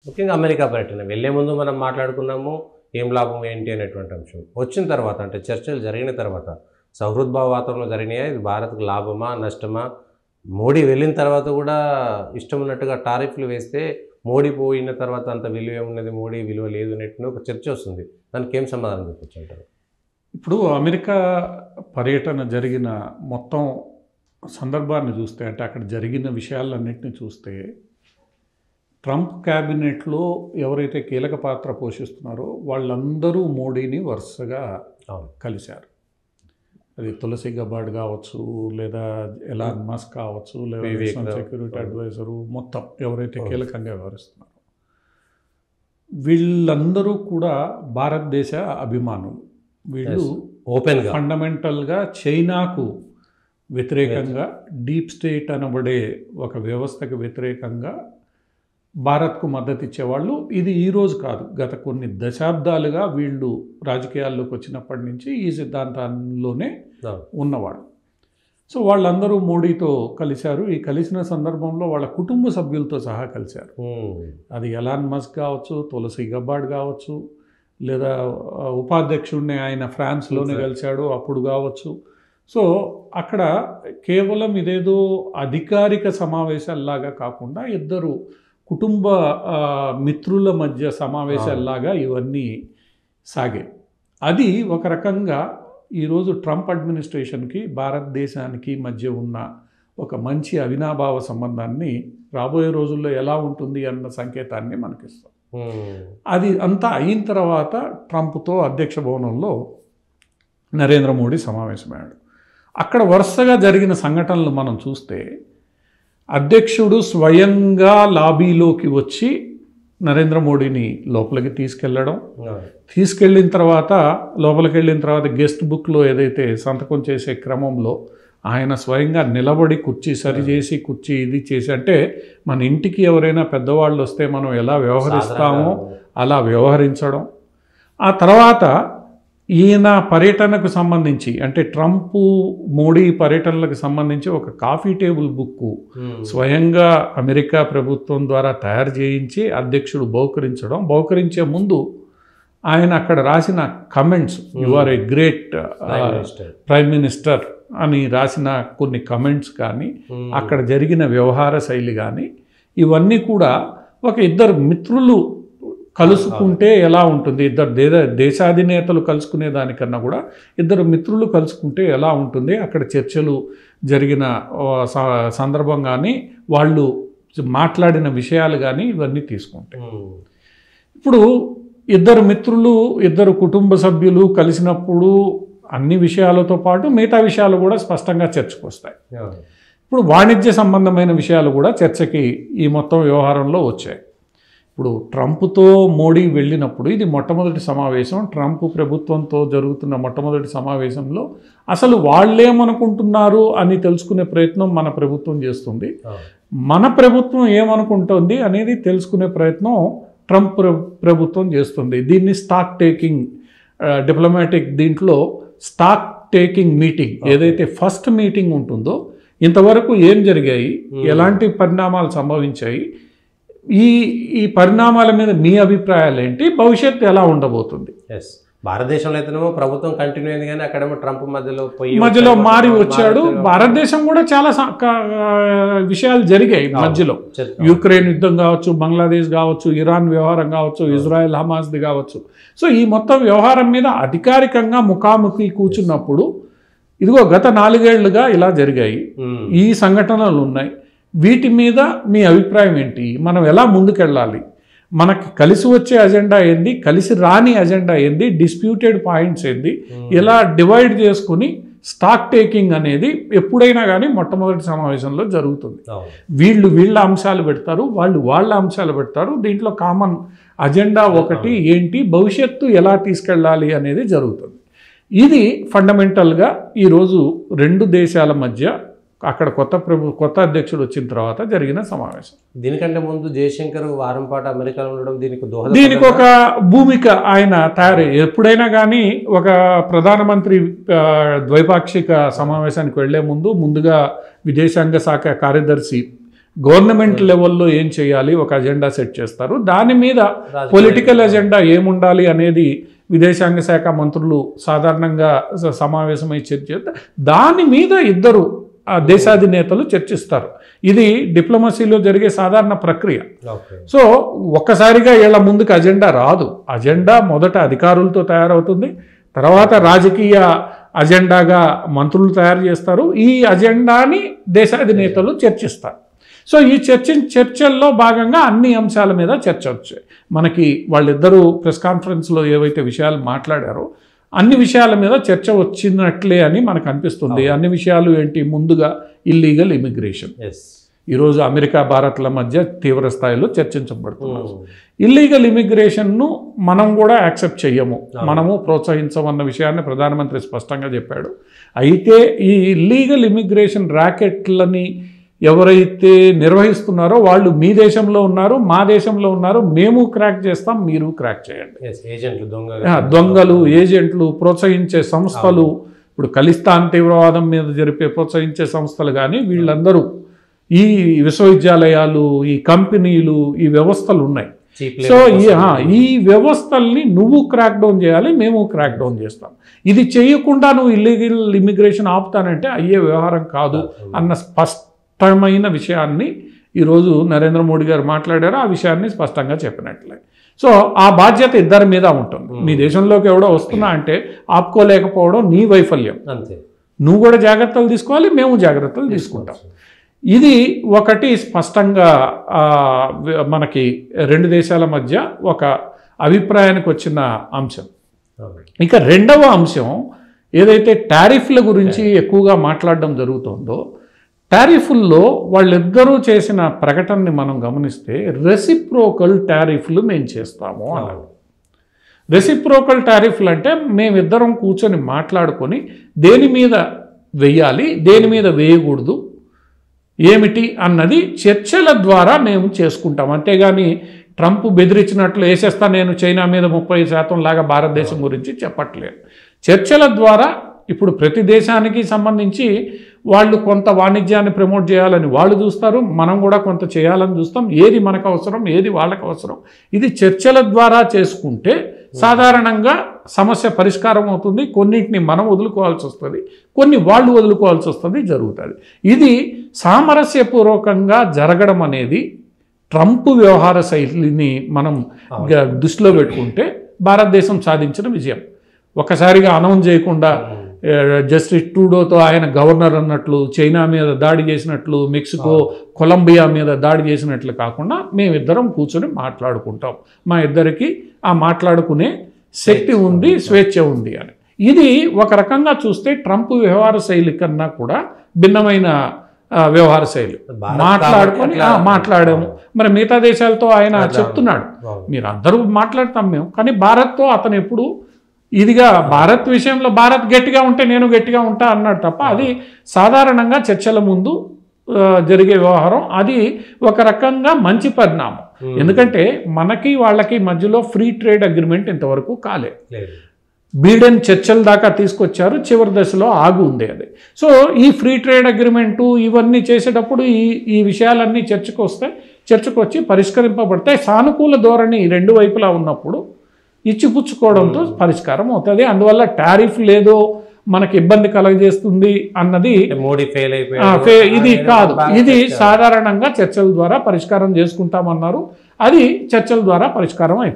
ముఖ్యంగా అమెరికా పర్యటన వెళ్ళే ముందు మనం మాట్లాడుకున్నాము ఏం లాభం ఏంటి అనేటువంటి అంశం. వచ్చిన తర్వాత అంటే చర్చలు జరిగిన తర్వాత సౌహృద్భావ వాతావరణంలో జరిగినాయా? ఇది భారత్కు లాభమా నష్టమా? మోడీ వెళ్ళిన తర్వాత కూడా ఇష్టం ఉన్నట్టుగా టారిఫ్లు వేస్తే మోడీ పోయిన తర్వాత అంత విలువ ఉన్నది, మోడీ విలువ లేదు అనేటువంటి ఒక చర్చ వస్తుంది. దానికి ఏం సమాధానం చెప్పొచ్చు అంటారు? ఇప్పుడు అమెరికా పర్యటన జరిగిన మొత్తం సందర్భాన్ని చూస్తే, అంటే అక్కడ జరిగిన విషయాలన్నింటినీ చూస్తే, ట్రంప్ క్యాబినెట్లో ఎవరైతే కీలక పాత్ర పోషిస్తున్నారో వాళ్ళందరూ మోడీని వరుసగా కలిశారు. అది తులసి గబార్డ్ కావచ్చు, లేదా ఎలాన్ మస్క్ కావచ్చు, లేదా నేషనల్ సెక్యూరిటీ అడ్వైజరు, మొత్తం ఎవరైతే కీలకంగా వ్యవహరిస్తున్నారో వీళ్ళందరూ కూడా భారతదేశ అభిమానులు. వీళ్ళు ఓపెన్గా ఫండమెంటల్గా చైనాకు వ్యతిరేకంగా, డీప్ స్టేట్ అనబడే ఒక వ్యవస్థకు వ్యతిరేకంగా భారత్కు మద్దతు ఇచ్చేవాళ్ళు. ఇది ఈరోజు కాదు, గత కొన్ని దశాబ్దాలుగా వీళ్ళు రాజకీయాల్లోకి వచ్చినప్పటి నుంచి ఈ సిద్ధాంతాల్లోనే ఉన్నవాళ్ళు. సో వాళ్ళందరూ మోడీతో కలిశారు. ఈ కలిసిన సందర్భంలో వాళ్ళ కుటుంబ సభ్యులతో సహా కలిశారు. అది ఎలాన్ మస్క్ కావచ్చు, తులసి గబార్డ్ కావచ్చు, లేదా ఉపాధ్యక్షుడిని ఆయన ఫ్రాన్స్లోనే కలిశాడు అప్పుడు కావచ్చు. సో అక్కడ కేవలం ఇదేదో అధికారిక సమావేశాల్లాగా కాకుండా ఇద్దరు కుటుంబ మిత్రుల మధ్య సమావేశాల్లాగా ఇవన్నీ సాగాయి. అది ఒక రకంగా ఈరోజు ట్రంప్ అడ్మినిస్ట్రేషన్కి భారతదేశానికి మధ్య ఉన్న ఒక మంచి అవినాభావ సంబంధాన్ని రాబోయే రోజుల్లో ఎలా ఉంటుంది అన్న సంకేతాన్ని మనకిస్తాం. అది అంతా అయిన తర్వాత ట్రంప్తో అధ్యక్ష భవనంలో నరేంద్ర మోడీ సమావేశమయ్యాడు. అక్కడ వరుసగా జరిగిన సంఘటనలు మనం చూస్తే, అధ్యక్షుడు స్వయంగా లాబీలోకి వచ్చి నరేంద్ర మోడీని లోపలికి తీసుకెళ్ళిన తర్వాత లోపలికి వెళ్ళిన తర్వాత గెస్ట్ బుక్లో ఏదైతే సంతకం చేసే క్రమంలో ఆయన స్వయంగా నిలబడి కుర్చీ సరిచేసి, కుర్చీ ఇది చేసి, అంటే మన ఇంటికి ఎవరైనా పెద్దవాళ్ళు వస్తే మనం ఎలా వ్యవహరిస్తామో అలా వ్యవహరించడం. ఆ తర్వాత ఈయన పర్యటనకు సంబంధించి, అంటే ట్రంప్ మోడీ పర్యటనలకు సంబంధించి ఒక కాఫీ టేబుల్ బుక్ స్వయంగా అమెరికా ప్రభుత్వం ద్వారా తయారు చేయించి అధ్యక్షుడు బహుకరించే ముందు ఆయన అక్కడ రాసిన comments, you are a great prime minister అని రాసిన కొన్ని కమెంట్స్ కానీ, అక్కడ జరిగిన వ్యవహార శైలి కానీ, ఇవన్నీ కూడా ఒక ఇద్దరు మిత్రులు కలుసుకుంటే ఎలా ఉంటుంది, ఇద్దరు దేశాధినేతలు కలుసుకునే దానికన్నా కూడా ఇద్దరు మిత్రులు కలుసుకుంటే ఎలా ఉంటుంది, అక్కడ చర్చలు జరిగిన సందర్భం కానీ, వాళ్ళు మాట్లాడిన విషయాలు కానీ ఇవన్నీ తీసుకుంటాయి. ఇప్పుడు ఇద్దరు మిత్రులు, ఇద్దరు కుటుంబ సభ్యులు కలిసినప్పుడు అన్ని విషయాలతో పాటు మిగతా విషయాలు కూడా స్పష్టంగా చర్చకు వస్తాయి. ఇప్పుడు వాణిజ్య సంబంధమైన విషయాలు కూడా చర్చకి ఈ మొత్తం వ్యవహారంలో వచ్చాయి. ఇప్పుడు ట్రంప్తో మోడీ వెళ్ళినప్పుడు ఇది మొట్టమొదటి సమావేశం. ట్రంప్ ప్రభుత్వంతో జరుగుతున్న మొట్టమొదటి సమావేశంలో అసలు వాళ్ళేమనుకుంటున్నారు అని తెలుసుకునే ప్రయత్నం మన ప్రభుత్వం చేస్తుంది. మన ప్రభుత్వం ఏమనుకుంటుంది అనేది తెలుసుకునే ప్రయత్నం ట్రంప్ ప్రభుత్వం చేస్తుంది. దీన్ని స్టాక్ టేకింగ్, డిప్లొమాటిక్ దీంట్లో స్టాక్ టేకింగ్ మీటింగ్, ఏదైతే ఫస్ట్ మీటింగ్ ఉంటుందో, ఇంతవరకు ఏం జరిగాయి, ఎలాంటి పరిణామాలు సంభవించాయి, ఈ పరిణామాల మీద మీ అభిప్రాయాలు ఏంటి, భవిష్యత్తు ఎలా ఉండబోతుంది. భారతదేశంలో అయితేనేమో ప్రభుత్వం కంటిన్యూ అయింది, కానీ అక్కడేమో ట్రంప్ మధ్యలో మారి వచ్చాడు. భారతదేశం కూడా చాలా విషయాలు జరిగాయి మధ్యలో. యుక్రెయిన్ యుద్ధం కావచ్చు, బంగ్లాదేశ్ కావచ్చు, ఇరాన్ వ్యవహారం కావచ్చు, ఇజ్రాయెల్ హమాస్ది కావచ్చు. సో ఈ మొత్తం వ్యవహారం మీద అధికారికంగా ముఖాముఖి కూర్చున్నప్పుడు ఇదిగో గత 4 ఏళ్లుగా ఇలా జరిగాయి, ఈ సంఘటనలు ఉన్నాయి, వీటి మీద మీ అభిప్రాయం ఏంటి, మనం ఎలా ముందుకెళ్ళాలి, మనకి కలిసి వచ్చే అజెండా ఏంది, కలిసి రాని అజెండా ఏంది, డిస్ప్యూటెడ్ పాయింట్స్ ఏంది, ఎలా డివైడ్ చేసుకుని స్టాక్ టేకింగ్ అనేది ఎప్పుడైనా కానీ మొట్టమొదటి సమావేశంలో జరుగుతుంది. వీళ్ళ అంశాలు పెడతారు, వాళ్ళ అంశాలు పెడతారు. దీంట్లో కామన్ అజెండా ఒకటి ఏంటి, భవిష్యత్తు ఎలా తీసుకెళ్ళాలి అనేది జరుగుతుంది. ఇది ఫండమెంటల్గా ఈరోజు రెండు దేశాల మధ్య అక్కడ కొత్త అధ్యక్షుడు వచ్చిన తర్వాత జరిగిన సమావేశం. దీనికంటే ముందు జయశంకర్ వారం పాటు అమెరికాలో ఉండడం దీనికి ఒక భూమిక ఆయన తయారయ్యి, ఎప్పుడైనా కానీ ఒక ప్రధానమంత్రి ద్వైపాక్షిక సమావేశానికి వెళ్లే ముందుగా విదేశాంగ శాఖ కార్యదర్శి గవర్నమెంట్ లెవెల్లో ఏం చేయాలి ఒక అజెండా సెట్ చేస్తారు. దాని మీద పొలిటికల్ అజెండా ఏముండాలి అనేది విదేశాంగ శాఖ మంత్రులు సాధారణంగా సమావేశమై చర్చ దాని మీద ఇద్దరు దేశాధినేతలు చర్చిస్తారు. ఇది డిప్లొమసీలో జరిగే సాధారణ ప్రక్రియ. సో ఒక్కసారిగా వీళ్ళ ముందుకు అజెండా రాదు. అజెండా మొదట అధికారులతో తయారవుతుంది, తర్వాత రాజకీయ అజెండాగా మంత్రులు తయారు చేస్తారు. ఈ అజెండాని దేశాధినేతలు చర్చిస్తారు. సో ఈ చర్చల్లో భాగంగా అన్ని అంశాల మీద చర్చ వచ్చాయి. మనకి వాళ్ళిద్దరూ ప్రెస్ కాన్ఫరెన్స్లో ఏవైతే విషయాలు మాట్లాడారో అన్ని విషయాల మీద చర్చ వచ్చినట్లే అని మనకు అనిపిస్తుంది. అన్ని విషయాలు ఏంటి? ముందుగా ఇల్లీగల్ ఇమిగ్రేషన్. ఈరోజు అమెరికా భారత్ల మధ్య తీవ్ర స్థాయిలో చర్చించబడుతున్నారు. ఇల్లీగల్ ఇమిగ్రేషన్ను మనం కూడా యాక్సెప్ట్ చెయ్యము, మనము ప్రోత్సహించమన్న విషయాన్ని ప్రధానమంత్రి స్పష్టంగా చెప్పాడు. అయితే ఈ ఇల్లీగల్ ఇమిగ్రేషన్ ర్యాకెట్లని ఎవరైతే నిర్వహిస్తున్నారో వాళ్ళు మీ దేశంలో ఉన్నారు, మా దేశంలో ఉన్నారు, మేము క్రాక్ చేస్తాం, మీరు క్రాక్ చేయండి. దొంగలు, ఏజెంట్లు, ప్రోత్సహించే సంస్థలు, ఇప్పుడు ఖలిస్తాన్ తీవ్రవాదం మీద జరిపే ప్రోత్సహించే సంస్థలు కానీ వీళ్ళందరూ ఈ విశ్వవిద్యాలయాలు, ఈ కంపెనీలు, ఈ వ్యవస్థలు ఉన్నాయి. సో ఈ వ్యవస్థల్ని నువ్వు క్రాక్ డౌన్ చేయాలి, మేము క్రాక్ డౌన్ చేస్తాం. ఇది చేయకుండా నువ్వు ఇల్లీగల్ ఇమిగ్రేషన్ ఆపుతానంటే అయ్యే వ్యవహారం కాదు అన్న స్పష్టమైన విషయాన్ని ఈరోజు నరేంద్ర మోడీ గారు మాట్లాడారు. ఆ విషయాన్ని స్పష్టంగా చెప్పినట్లే. సో ఆ బాధ్యత ఇద్దరి మీద ఉంటుంది. నీ దేశంలోకి ఎవడో వస్తున్నా అంటే ఆపుకోలేకపోవడం నీ వైఫల్యం. నువ్వు కూడా జాగ్రత్తలు తీసుకోవాలి, మేము జాగ్రత్తలు తీసుకుంటాం. ఇది ఒకటి స్పష్టంగా మనకి రెండు దేశాల మధ్య ఒక అభిప్రాయానికి వచ్చిన అంశం. ఇక రెండవ అంశం ఏదైతే టారిఫ్ల గురించి ఎక్కువగా మాట్లాడడం జరుగుతుందో, టారిఫ్ల్లో వాళ్ళిద్దరూ చేసిన ప్రకటనని మనం గమనిస్తే రెసిప్రోకల్ టారిఫ్లు మేము చేస్తాము అన్నారు. రెసిప్రోకల్ టారిఫ్లు అంటే మేమిద్దరం కూర్చొని మాట్లాడుకొని దేని మీద వెయ్యాలి, దేని మీద వేయకూడదు, ఏమిటి అన్నది చర్చల ద్వారా మేము చేసుకుంటాం. అంతేగాని ట్రంప్ బెదిరించినట్లు వేసేస్తా నేను చైనా మీద 30% లాగా భారతదేశం గురించి చెప్పట్లేదు. చర్చల ద్వారా ఇప్పుడు ప్రతి దేశానికి సంబంధించి వాళ్ళు కొంత వాణిజ్యాన్ని ప్రమోట్ చేయాలని వాళ్ళు చూస్తారు, మనం కూడా కొంత చేయాలని చూస్తాం. ఏది మనకు అవసరం, ఏది వాళ్ళకు అవసరం, ఇది చర్చల ద్వారా చేసుకుంటే సాధారణంగా సమస్య పరిష్కారం అవుతుంది. కొన్నింటిని మనం వదులుకోవాల్సి వస్తుంది, కొన్ని వాళ్ళు వదులుకోవాల్సి వస్తుంది, జరుగుతుంది. ఇది సామరస్యపూర్వకంగా జరగడం అనేది ట్రంప్ వ్యవహార శైలిని మనం దృష్టిలో పెట్టుకుంటే భారతదేశం సాధించిన విజయం. ఒకసారిగా అనౌన్స్ చేయకుండా జస్టిస్ ట్రూడోతో ఆయన గవర్నర్ అన్నట్లు, చైనా మీద దాడి చేసినట్లు, మెక్సికో, కొలంబియా మీద దాడి చేసినట్లు కాకుండా మేమిద్దరం కూర్చొని మాట్లాడుకుంటాం, మా ఇద్దరికి ఆ మాట్లాడుకునే శక్తి ఉంది, స్వేచ్ఛ ఉంది అని. ఇది ఒక రకంగా చూస్తే ట్రంప్ వ్యవహార శైలి కన్నా కూడా భిన్నమైన వ్యవహార శైలి. మాట్లాడుకొని మాట్లాడాము. మరి మిగతా దేశాలతో ఆయన చెప్తున్నాడు మీరు అందరూ మాట్లాడతాం మేము, కానీ భారత్తో అతను ఎప్పుడు ఇదిగా భారత్ విషయంలో భారత్ గట్టిగా ఉంటే నేను గట్టిగా ఉంటా అన్నాడు తప్ప అది సాధారణంగా చర్చల ముందు జరిగే వ్యవహారం. అది ఒక రకంగా మంచి పరిణామం. ఎందుకంటే మనకి వాళ్ళకి మధ్యలో ఫ్రీ ట్రేడ్ అగ్రిమెంట్ ఇంతవరకు కాలేదు. బీడెన్ చర్చల దాకా తీసుకొచ్చారు, చివరి దశలో ఆగు ఉంది అది. సో ఈ ఫ్రీ ట్రేడ్ అగ్రిమెంటు ఇవన్నీ చేసేటప్పుడు ఈ విషయాలన్నీ చర్చకు వచ్చి పరిష్కరింపబడతాయి. సానుకూల ధోరణి రెండు వైపులా ఉన్నప్పుడు ఇచ్చిపుచ్చుకోవడంతో పరిష్కారం అవుతుంది. అందువల్ల టారిఫ్ లేదో మనకి ఇబ్బంది కలగజేస్తుంది అన్నది మోడీ ఫెయిల్ ఇది కాదు. ఇది సాధారణంగా చర్చల ద్వారా పరిష్కారం చేసుకుంటామన్నారు. అది చర్చల ద్వారా పరిష్కారం అయిపోయింది.